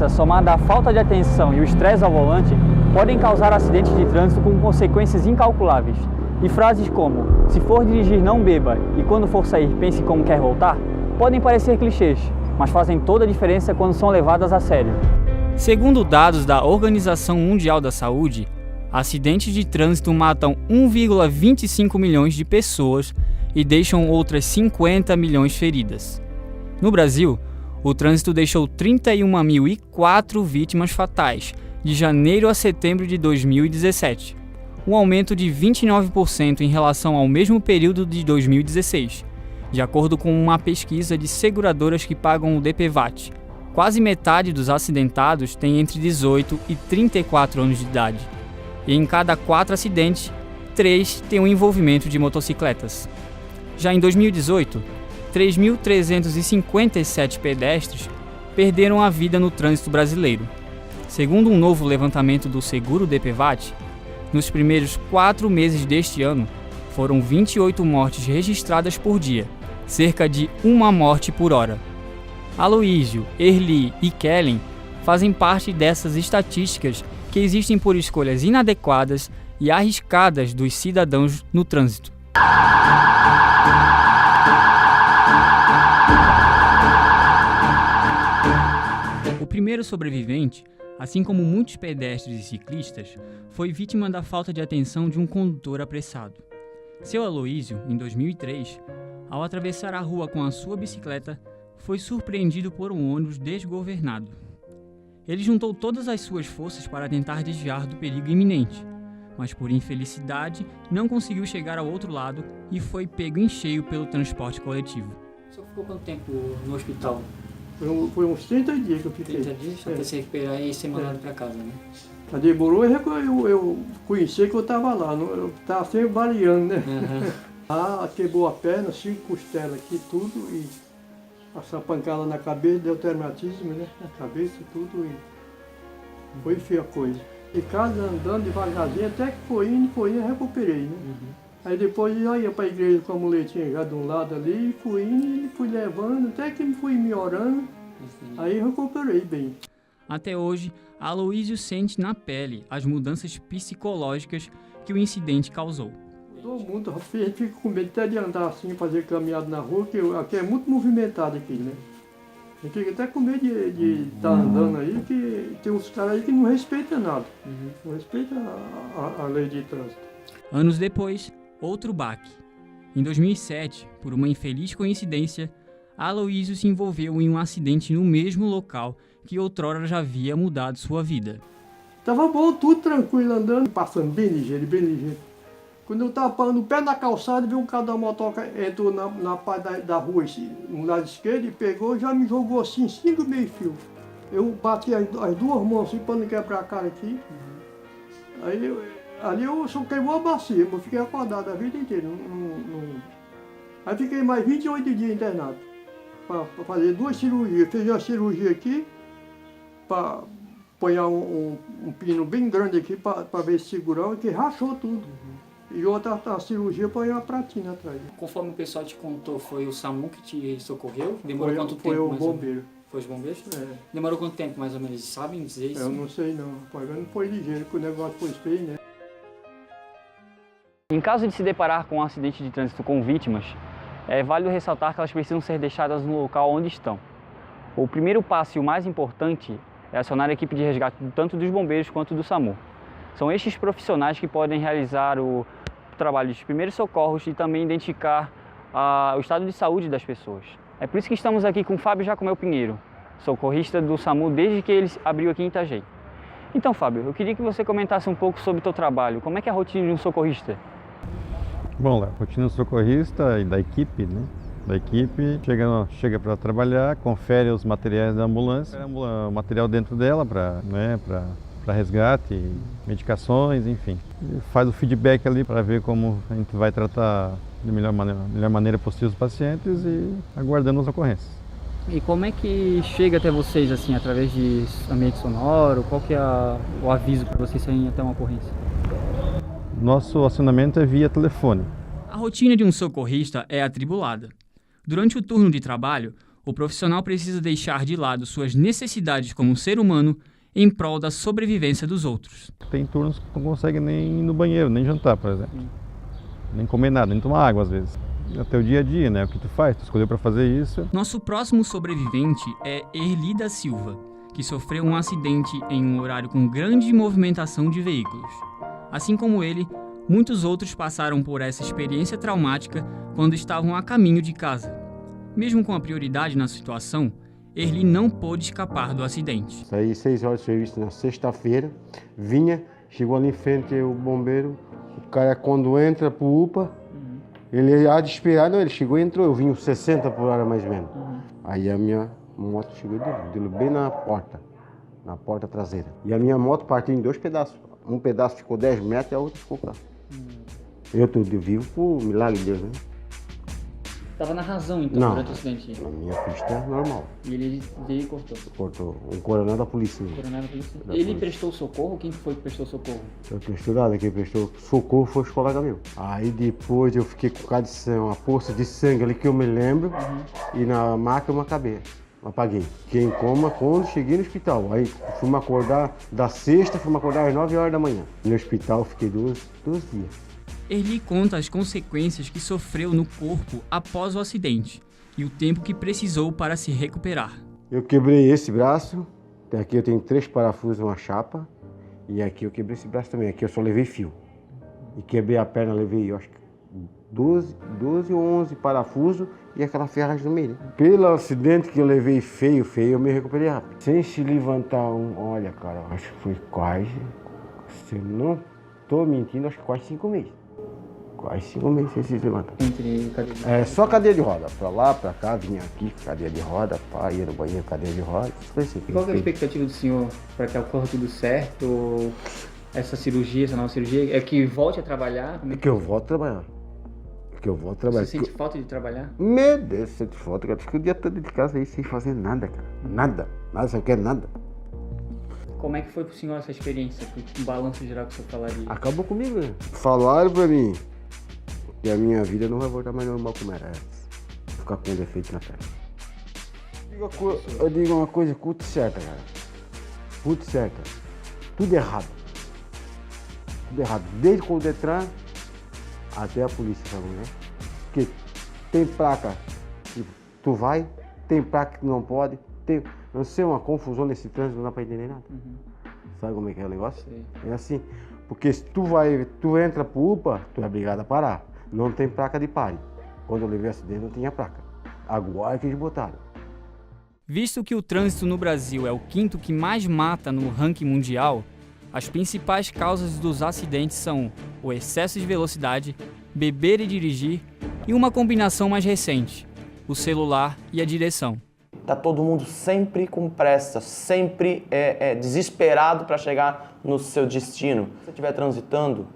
doença, somada à falta de atenção e o estresse ao volante, podem causar acidentes de trânsito com consequências incalculáveis. E frases como, se for dirigir não beba e quando for sair pense como quer voltar, podem parecer clichês, mas fazem toda a diferença quando são levadas a sério. Segundo dados da Organização Mundial da Saúde, acidentes de trânsito matam 1,25 milhões de pessoas e deixam outras 50 milhões feridas. No Brasil, o trânsito deixou 31.004 vítimas fatais, de janeiro a setembro de 2017, um aumento de 29% em relação ao mesmo período de 2016, de acordo com uma pesquisa de seguradoras que pagam o DPVAT. Quase metade dos acidentados tem entre 18 e 34 anos de idade, e em cada 4 acidentes, 3 têm um envolvimento de motocicletas. Já em 2018, 3.357 pedestres perderam a vida no trânsito brasileiro. Segundo um novo levantamento do Seguro DPVAT, nos primeiros 4 meses deste ano, foram 28 mortes registradas por dia, cerca de 1 morte por hora. Aloísio, Erli e Kellen fazem parte dessas estatísticas que existem por escolhas inadequadas e arriscadas dos cidadãos no trânsito. O primeiro sobrevivente, assim como muitos pedestres e ciclistas, foi vítima da falta de atenção de um condutor apressado. Seu Aloísio, em 2003, ao atravessar a rua com a sua bicicleta, foi surpreendido por um ônibus desgovernado. Ele juntou todas as suas forças para tentar desviar do perigo iminente, mas por infelicidade não conseguiu chegar ao outro lado e foi pego em cheio pelo transporte coletivo. Você ficou quanto tempo no hospital? Foi uns 30 dias que eu fiquei. 30 dias? Até se recuperar e ser mandado para casa, né? A demorou, eu conheci que eu estava lá, eu estava sempre variando, né? Uhum. Quebrou a perna, 5 costelas aqui, tudo, e essa pancada na cabeça, deu traumatismo, né? Na cabeça e tudo, e foi feia a coisa. E casa andando devagarzinho, até que foi indo, eu recuperei, né? Uhum. Aí depois eu ia para a igreja com a muletinha já de um lado ali, e fui indo, fui levando, até que fui melhorando, aí eu recuperei bem. Até hoje, Aloísio sente na pele as mudanças psicológicas que o incidente causou. Todo mundo, a gente fica com medo até de andar assim, fazer caminhada na rua, que aqui é muito movimentado aqui, né? A gente fica até com medo de estar andando aí, que tem uns caras aí que não respeitam nada. Não respeitam a lei de trânsito. Anos depois, outro baque. Em 2007, por uma infeliz coincidência, Aloísio se envolveu em um acidente no mesmo local que outrora já havia mudado sua vida. Tava bom, tudo tranquilo, andando, passando bem ligeiro, bem ligeiro. Quando eu estava parando o pé na calçada, vi um cara da motoca, entrou na parte da rua, no lado esquerdo, e pegou e já me jogou assim, 5 meio-fio. Eu bati as 2 mãos assim, para não quebrar a cara aqui. Ali eu só queimou a bacia, eu fiquei acordado a vida inteira. Aí fiquei mais 28 dias internado, para fazer 2 cirurgias. Fiz uma cirurgia aqui, para apanhar um pino bem grande aqui, para ver se segurava, que rachou tudo. E outra a cirurgia põe uma pratina atrás. Conforme o pessoal te contou, foi o SAMU que te socorreu? Demorou quanto tempo? Foi o bombeiro. Foi os bombeiros? É. Demorou quanto tempo mais ou menos? Sabem dizer isso? Eu não sei não, não foi ligeiro, porque o negócio foi feio, né? Em caso de se deparar com um acidente de trânsito com vítimas, é válido ressaltar que elas precisam ser deixadas no local onde estão. O primeiro passo e o mais importante é acionar a equipe de resgate tanto dos bombeiros quanto do SAMU. São estes profissionais que podem realizar o trabalho de primeiros socorros e também identificar o estado de saúde das pessoas. É por isso que estamos aqui com o Fábio Jacomel Pinheiro, socorrista do SAMU desde que ele abriu aqui em Itajaí. Então, Fábio, eu queria que você comentasse um pouco sobre o seu trabalho. Como é que é a rotina de um socorrista? Bom, a rotina do socorrista e da equipe, né? Da equipe chega para trabalhar, confere os materiais da ambulância, o material dentro dela para resgate, medicações, enfim. E faz o feedback ali para ver como a gente vai tratar da melhor maneira possível os pacientes e aguardando as ocorrências. E como é que chega até vocês, assim, através de ambiente sonoro? Qual que é o aviso para vocês saírem até uma ocorrência? Nosso acionamento é via telefone. A rotina de um socorrista é atribulada. Durante o turno de trabalho, o profissional precisa deixar de lado suas necessidades como ser humano em prol da sobrevivência dos outros. Tem turnos que não consegue nem ir no banheiro, nem jantar, por exemplo. Nem comer nada, nem tomar água às vezes. Até o dia a dia, né? O que tu faz? Tu escolheu para fazer isso. Nosso próximo sobrevivente é Erli da Silva, que sofreu um acidente em um horário com grande movimentação de veículos. Assim como ele, muitos outros passaram por essa experiência traumática quando estavam a caminho de casa. Mesmo com a prioridade na situação, Erli não pôde escapar do acidente. Saí 6 horas de serviço na sexta-feira, chegou ali em frente o bombeiro, o cara quando entra pro UPA, ele há de esperar, não, ele chegou e entrou, eu vim 60 por hora mais ou menos. Aí a minha moto chegou e deu bem na porta traseira. E a minha moto partiu em 2 pedaços, um pedaço ficou 10 metros e a outra ficou cá. Eu tô vivo por milagre de Deus, né? Estava na razão, então, Não, durante o acidente? Na minha pista é normal. E ele veio e cortou? Cortou. Um coronel da polícia. Coronel da polícia. Ele prestou socorro? Quem foi que prestou socorro? Eu prestou nada, quem prestou socorro foi os colegas meus. Aí depois eu fiquei com um bocado de sangue, uma poça de sangue ali que eu me lembro, e na maca eu me acabei. Apaguei. Fiquei em coma quando cheguei no hospital. Aí fui me acordar da sexta, fui me acordar às 9 horas da manhã. No hospital fiquei 12 dias. Erli conta as consequências que sofreu no corpo após o acidente e o tempo que precisou para se recuperar. Eu quebrei esse braço, aqui eu tenho 3 parafusos, uma chapa, e aqui eu quebrei esse braço também, aqui eu só levei fio. E quebrei a perna, levei, eu acho que 12 ou 11 parafusos e aquela ferragem no meio. Né? Pelo acidente que eu levei feio, eu me recuperei rápido. Sem se levantar olha cara, acho que foi quase, se eu não estou mentindo, acho que quase 5 meses. Quase 5 meses sem se levantar. Entre cadeira de roda? Só cadeira de roda. Pra lá, pra cá, vinha aqui, cadeira de roda, pá, ia no banheiro, cadeira de roda. Assim. E qual é a expectativa do senhor para que ocorra tudo certo? Ou essa cirurgia, essa nova cirurgia, é que volte a trabalhar? É que eu volto a trabalhar. Você sente falta de trabalhar? Meu Deus, sente falta. Eu fico o dia todo de casa aí sem fazer nada, cara. Nada, você não quer nada. Como é que foi pro senhor essa experiência? Um balanço geral que o senhor falaria? Acabou comigo, né? Falaram pra mim que a minha vida não vai voltar mais normal como era antes. Vou ficar com defeito na perna. Eu digo uma coisa, tudo certa, cara. Tudo certa. Tudo errado. Tudo errado. Desde com o Detran até a polícia falou, né? Porque tem placa que tu vai, tem placa que não pode, tem. Não sei, uma confusão nesse trânsito, não dá pra entender nada. Sabe como é que é o negócio? Sim. É assim. Porque se tu entra pro UPA, tu é obrigado a parar. Não tem placa de pare. Quando eu levei o acidente, não tinha placa. Agora que eles botaram. Visto que o trânsito no Brasil é o 5º que mais mata no ranking mundial, as principais causas dos acidentes são o excesso de velocidade, beber e dirigir e uma combinação mais recente, o celular e a direção. Tá todo mundo sempre com pressa, sempre desesperado para chegar no seu destino. Se você estiver transitando,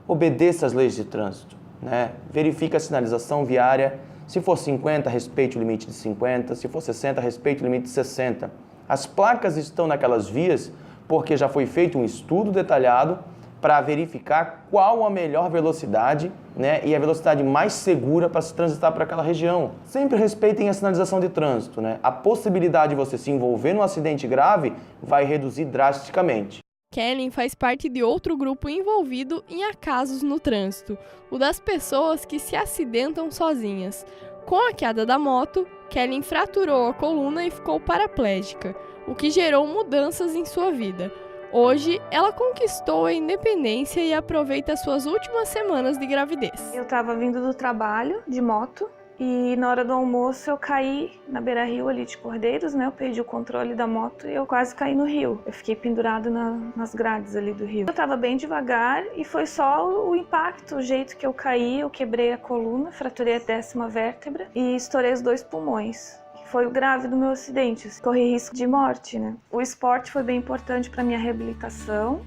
obedeça às leis de trânsito, né? Verifique a sinalização viária. Se for 50, respeite o limite de 50. Se for 60, respeite o limite de 60. As placas estão naquelas vias porque já foi feito um estudo detalhado para verificar qual a melhor velocidade, né, e a velocidade mais segura para se transitar para aquela região. Sempre respeitem a sinalização de trânsito, né? A possibilidade de você se envolver num acidente grave vai reduzir drasticamente. Kellen faz parte de outro grupo envolvido em acasos no trânsito, o das pessoas que se acidentam sozinhas. Com a queda da moto, Kellen fraturou a coluna e ficou paraplégica, o que gerou mudanças em sua vida. Hoje, ela conquistou a independência e aproveita suas últimas semanas de gravidez. Eu estava vindo do trabalho de moto e na hora do almoço eu caí na beira-rio ali de Cordeiros, né? Eu perdi o controle da moto e eu quase caí no rio. Eu fiquei pendurada nas grades ali do rio. Eu estava bem devagar e foi só o impacto, o jeito que eu caí, eu quebrei a coluna, fraturei a 10ª vértebra e estourei os 2 pulmões. Foi o grave do meu acidente, corri risco de morte, né? O esporte foi bem importante para minha reabilitação.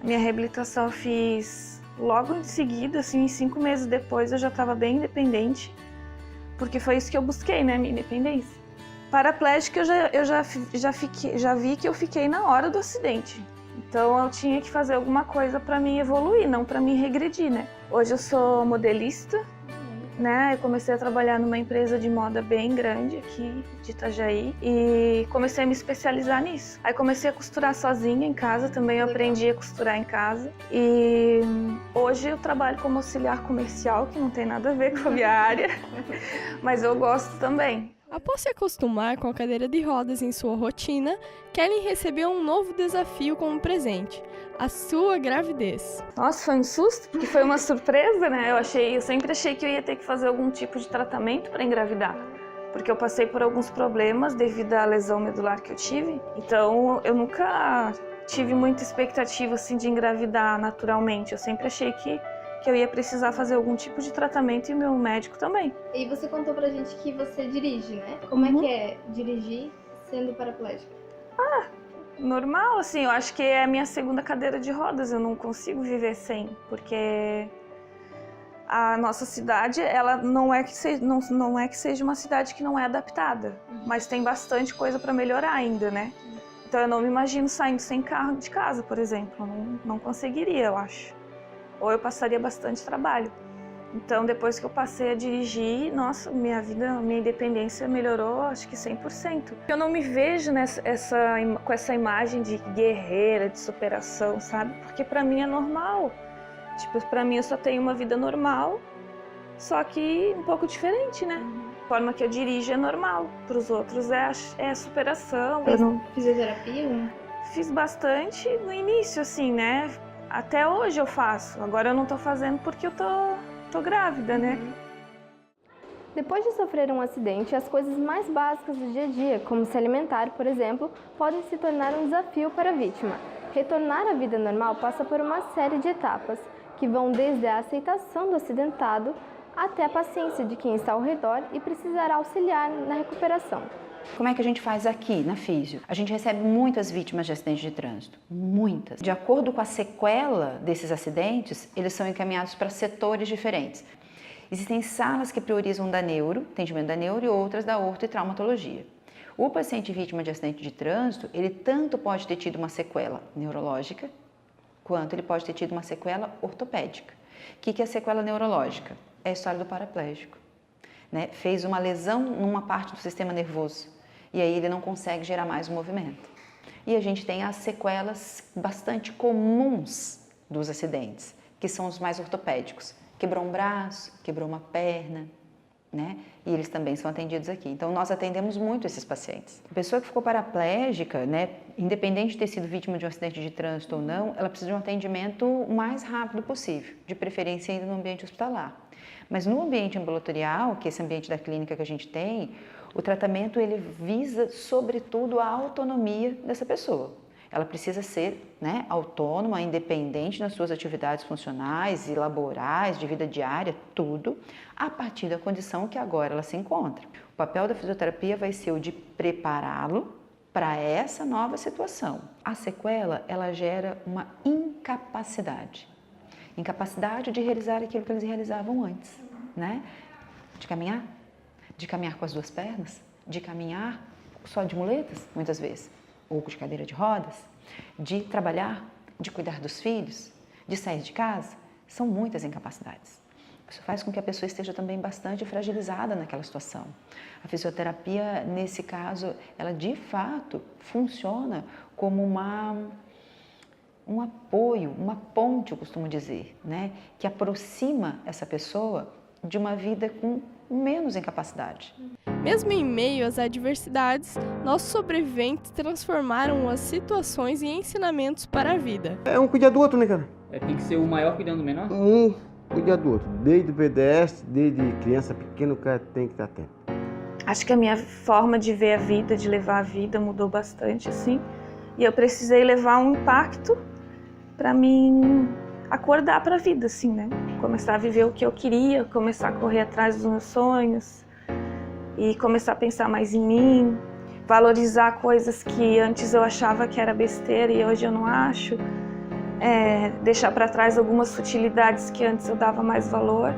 A minha reabilitação eu fiz logo em seguida, assim, 5 meses depois eu já estava bem independente, porque foi isso que eu busquei, né? Minha independência. Paraplégica eu já vi que eu fiquei na hora do acidente. Então eu tinha que fazer alguma coisa para me evoluir, não para me regredir, né? Hoje eu sou modelista, né? Eu comecei a trabalhar numa empresa de moda bem grande aqui de Itajaí e comecei a me especializar nisso. Aí comecei a costurar sozinha em casa, também eu aprendi a costurar em casa. E hoje eu trabalho como auxiliar comercial, que não tem nada a ver com a minha área, mas eu gosto também. Após se acostumar com a cadeira de rodas em sua rotina, Kelly recebeu um novo desafio como presente, a sua gravidez. Nossa, foi um susto, porque foi uma surpresa, né? Eu sempre achei que eu ia ter que fazer algum tipo de tratamento para engravidar, porque eu passei por alguns problemas devido à lesão medular que eu tive. Então, eu nunca tive muita expectativa assim de engravidar naturalmente. Eu sempre achei que eu ia precisar fazer algum tipo de tratamento e o meu médico também. E você contou pra gente que você dirige, né? Como é que é dirigir sendo paraplégica? Normal, assim, eu acho que é a minha segunda cadeira de rodas, eu não consigo viver sem, porque a nossa cidade, ela não é que seja uma cidade que não é adaptada, mas tem bastante coisa para melhorar ainda, né? Então eu não me imagino saindo sem carro de casa, por exemplo, não conseguiria, eu acho. Ou eu passaria bastante trabalho. Então, depois que eu passei a dirigir, nossa, minha vida, minha independência melhorou, acho que 100%. Eu não me vejo com essa imagem de guerreira, de superação, sabe? Porque pra mim é normal. Tipo, pra mim eu só tenho uma vida normal, só que um pouco diferente, né? A forma que eu dirijo é normal. Pros outros é superação. Eu não... Fisioterapia? Fiz bastante no início, assim, né? Até hoje eu faço. Agora eu não tô fazendo porque eu tô grávida, né? Depois de sofrer um acidente, as coisas mais básicas do dia a dia, como se alimentar, por exemplo, podem se tornar um desafio para a vítima. Retornar à vida normal passa por uma série de etapas, que vão desde a aceitação do acidentado até a paciência de quem está ao redor e precisará auxiliar na recuperação. Como é que a gente faz aqui na Físio? A gente recebe muitas vítimas de acidentes de trânsito, muitas. De acordo com a sequela desses acidentes, eles são encaminhados para setores diferentes. Existem salas que priorizam atendimento da neuro e outras da orto e traumatologia. O paciente vítima de acidente de trânsito, ele tanto pode ter tido uma sequela neurológica, quanto ele pode ter tido uma sequela ortopédica. O que é a sequela neurológica? É a história do paraplégico. Né? Fez uma lesão numa parte do sistema nervoso e aí ele não consegue gerar mais o movimento. E a gente tem as sequelas bastante comuns dos acidentes, que são os mais ortopédicos. Quebrou um braço, quebrou uma perna, né? E eles também são atendidos aqui. Então, nós atendemos muito esses pacientes. A pessoa que ficou paraplégica, né, independente de ter sido vítima de um acidente de trânsito ou não, ela precisa de um atendimento o mais rápido possível, de preferência ainda no ambiente hospitalar. Mas no ambiente ambulatorial, que é esse ambiente da clínica que a gente tem, o tratamento ele visa, sobretudo, a autonomia dessa pessoa. Ela precisa ser, né, autônoma, independente nas suas atividades funcionais e laborais, de vida diária, tudo, a partir da condição que agora ela se encontra. O papel da fisioterapia vai ser o de prepará-lo para essa nova situação. A sequela, ela gera uma incapacidade. Incapacidade de realizar aquilo que eles realizavam antes, né? De caminhar com as duas pernas, de caminhar só de muletas, muitas vezes, ou de cadeira de rodas, de trabalhar, de cuidar dos filhos, de sair de casa. São muitas incapacidades. Isso faz com que a pessoa esteja também bastante fragilizada naquela situação. A fisioterapia, nesse caso, ela de fato funciona como um apoio, uma ponte, eu costumo dizer, né? Que aproxima essa pessoa de uma vida com menos incapacidade. Mesmo em meio às adversidades, nossos sobreviventes transformaram as situações em ensinamentos para a vida. É um cuidar do outro, né, cara? Tem que ser o maior cuidando do menor? Um cuidar do outro. Desde o PDS, desde criança pequena, o cara tem que estar atento. Acho que a minha forma de ver a vida, de levar a vida, mudou bastante, assim. E eu precisei levar um impacto para mim acordar para a vida, assim, né? Começar a viver o que eu queria, começar a correr atrás dos meus sonhos e começar a pensar mais em mim, valorizar coisas que antes eu achava que era besteira e hoje eu não acho, deixar para trás algumas futilidades que antes eu dava mais valor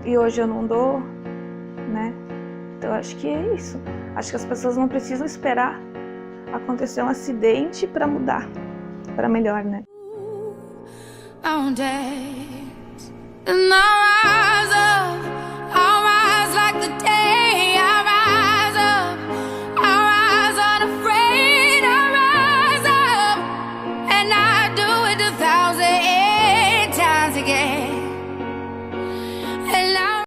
e hoje eu não dou, né? Então acho que é isso. Acho que as pessoas não precisam esperar acontecer um acidente para mudar, para melhor, né? On days and I rise up